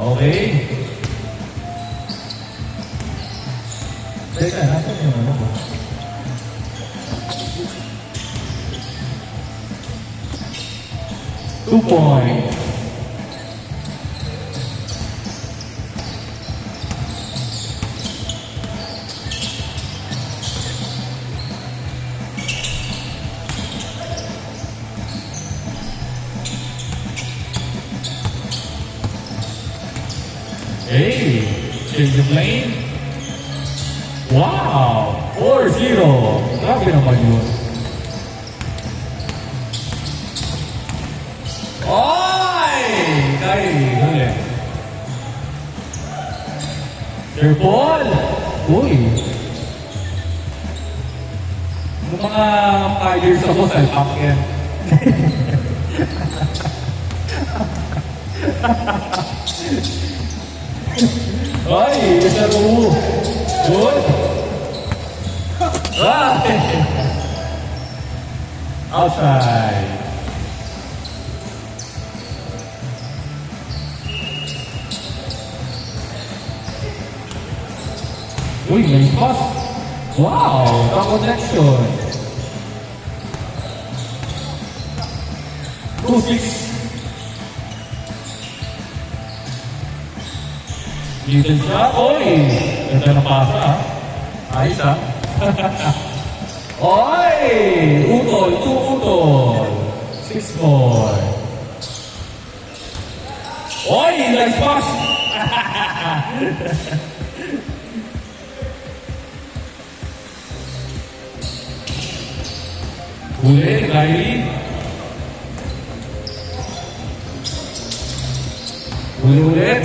Okay. Teka, nasan yung ano ba? Two points. Hey, change the lane. Wow! 4-0. Grabe naman yun. Ay! Kay, huli. Sir Paul! Uy! Yung mga 5 years ako sa pack yan. Ay! Mr. Wu! Good! Ay! Outside! Uy, may pass! Wow! Top connection! 2-6! Newton siya. Oy! Ganda na pasa, ha? Ayos, ha? Oy! Utol! 2 utol! 6 more! Oy! Nice pass! Huli, Riley. Huli ulit.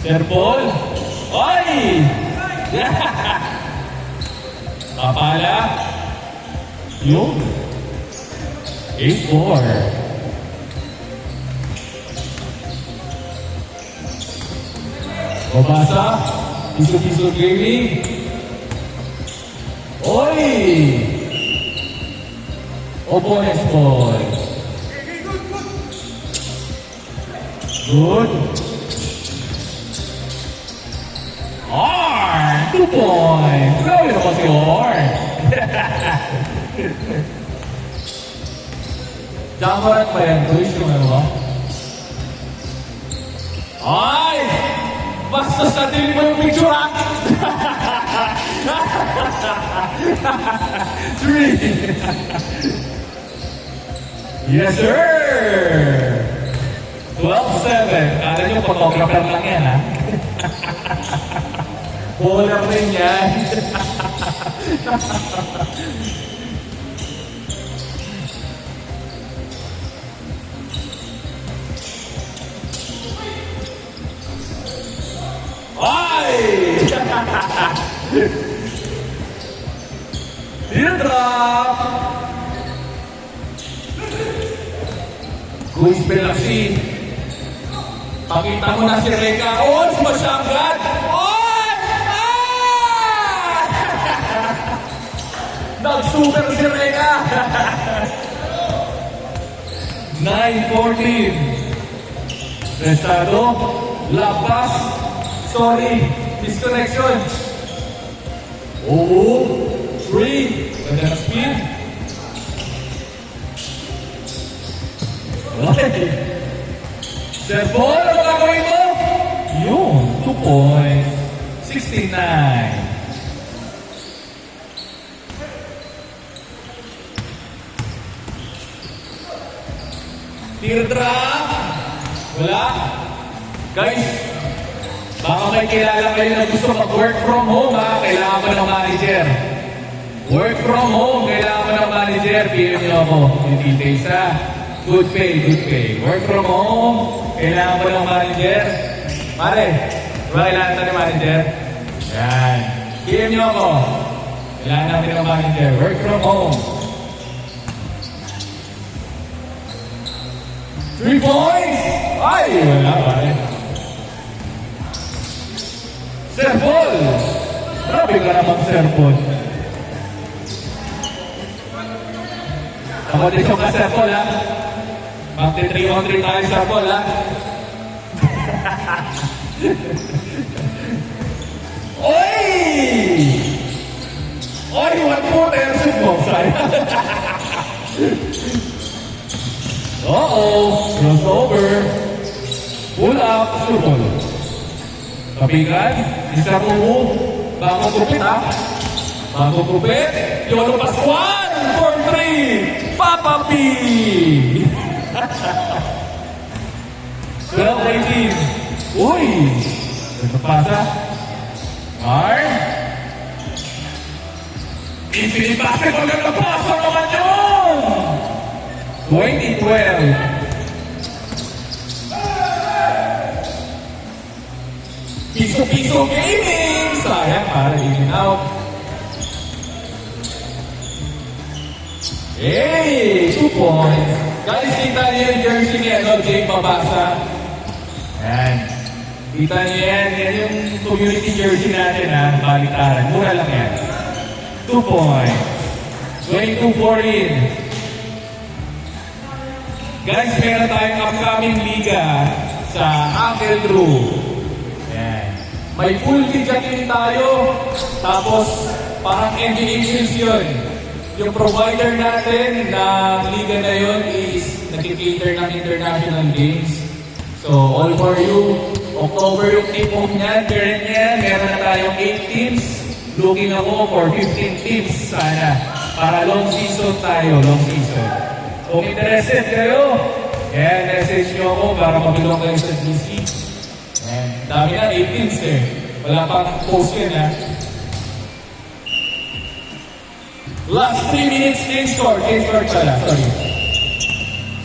Sir Paul. Oy! Papala. Yung. 8-4. Babasa. Piso-piso gaming. Oy! Opponent's ball. Good. 2 points. Grabe naman si Orn. Jambarat pa yan. Tulis yung ano ba? Ay! Bastos na din mo yung picture, ha? 3! Yes, sir! 12-7. Kala nyo, photographer lang yan, ha? Bowler rin yan. Ay! Drop! Quiz Belasi. Pakita mo na si Reka. Oh, sumasyanggat! Oh! Ah! Nag-super si Reka! 9-14. Restado. Lapas. Sorry. Disconnection. Oh, 3. Ganda na speed. Okay. Sir Paul, ano gagawin mo? Yun, 2 points. 69. Teardrop. Wala. Guys, baka may kilala kayo na gusto mag-work from home, ha? Kailangan mo ng manager. Work from home, kailangan mo ng manager. PM nyo ako. Yung details, ha? Good pay, good pay. Work from home, kailangan mo ng manager. Pare, diba kailangan natin ng manager? Yan. PM nyo ako. Kailangan natin ng manager. Work from home. 3 points! Ay, wala pare. Sir Paul! Grabe ka naman, Sir Paul. Ako din siya ka, Sir Paul, ha? Magti 3-on-3 tayo, Sir Paul, ha? Oy! Oy, one more shoot mo, sayang. Crossover. Pull up, shoot. Kapigan, isa mo move. Bagong kupit ha. Bagong kupit. Yolo Pascual for 3. Papa P. 12-18. Uy! Nagpapasa. Arm. Infinite basketball na nagpapasa naman yun! 20-12. Piso-piso gaming! Sayang, para in out. Hey! 2 points. Guys, kita niyo yung jersey ni Jake Mabasa. Yan. Kita niyo yan. Yan yung community jersey natin ha. Balitaran. Mura lang yan. 2 points. 22-14. Guys, meron tayong upcoming liga sa Uncle Drew. Yan. May full liga team tayo. Tapos, parang NBA Hills yun. Yung provider natin na liga na yun is nag-cater ng international games. So, all for you. October yung tip-off niyan. Current niyan, meron na tayong 8 teams. Looking ako for 15 teams sana. Para long season tayo, long season. Kung interested kayo, message nyo ako para mabilong kayo sa GC. Dami na, 8 teams eh. Wala pang post yun ha. Last 3 minutes, change score. Change score pala, sorry.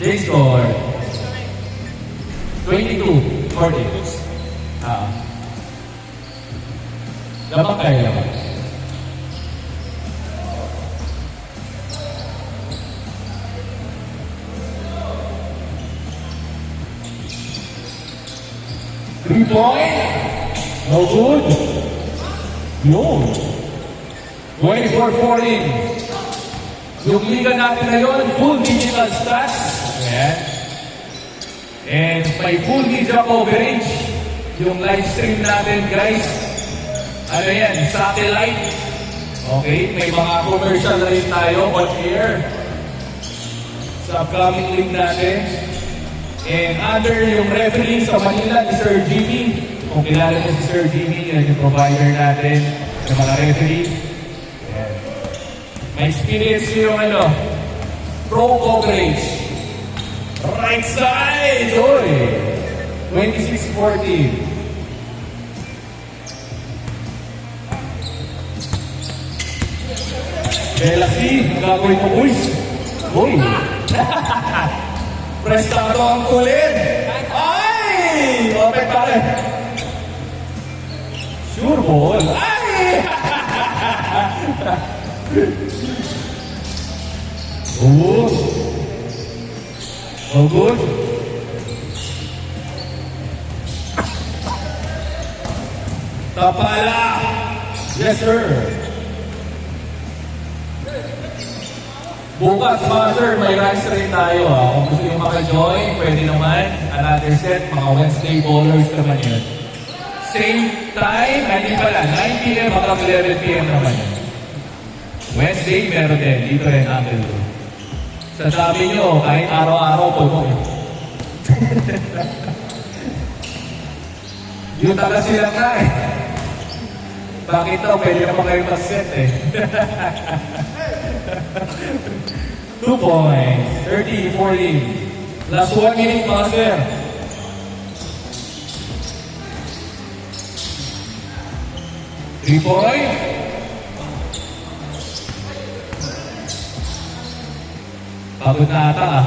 Change score. 22-40. Dapat kayo naman. Three-point. No good. Yun. 24-14. Yung liga natin na yun, full digital stats. Ayan. And may full media coverage. Yung live stream natin, guys. Ano yan? Satellite. Okay? May mga commercial na rin tayo on air. Sa upcoming league natin. And under yung referee sa Manila, ni Sir Jimmy. Kung kilala niyo si Sir Jimmy, yan yung provider natin sa mga referee. May experience yung pro coverage. Right side! Oy! 26-14. Belasi, ang gagawin mo, uy! Uy! Prestado ang kulit! Ay! Open pare! Sure ball! Ay! Oh, oh good. Tapala. Yes, sir. Bukas, mga sir, may rice rin tayo. Kung gusto nyo maka-join, pwede naman. Another set, mga Wednesday bowlers naman yun. Same time, hindi pala, 9 p.m. hanggang 11 p.m. naman yun. Wednesday, meron din. Dito rin natin. Sasabi nyo, kahit araw-araw po mo. Yung taga sila ka eh. Bakit daw? Pwede naman kayo mag-set eh. 2 points. 30-40. Last 1 minute mga sir. Three point. Pagod na ata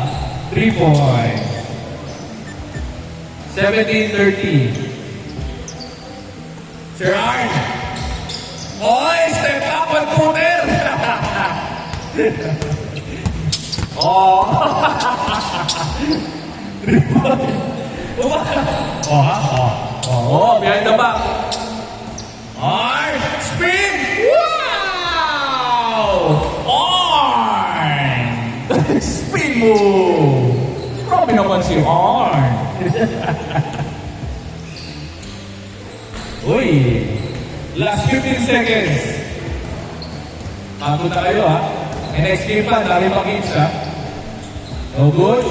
3 point. 17-30. Sir Arn. Oy, step up and puter. Oh. 3 point. Oh, behind the back. Arn, spin. Wow! Arn. Spin move! Grabe naman si Arn. Uy! Last 15 seconds. Papunta kayo ha. And next game pa, dami pa games ha. No good.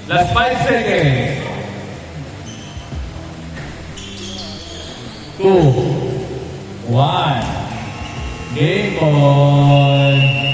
Last 5 seconds. 2, 1. Game on.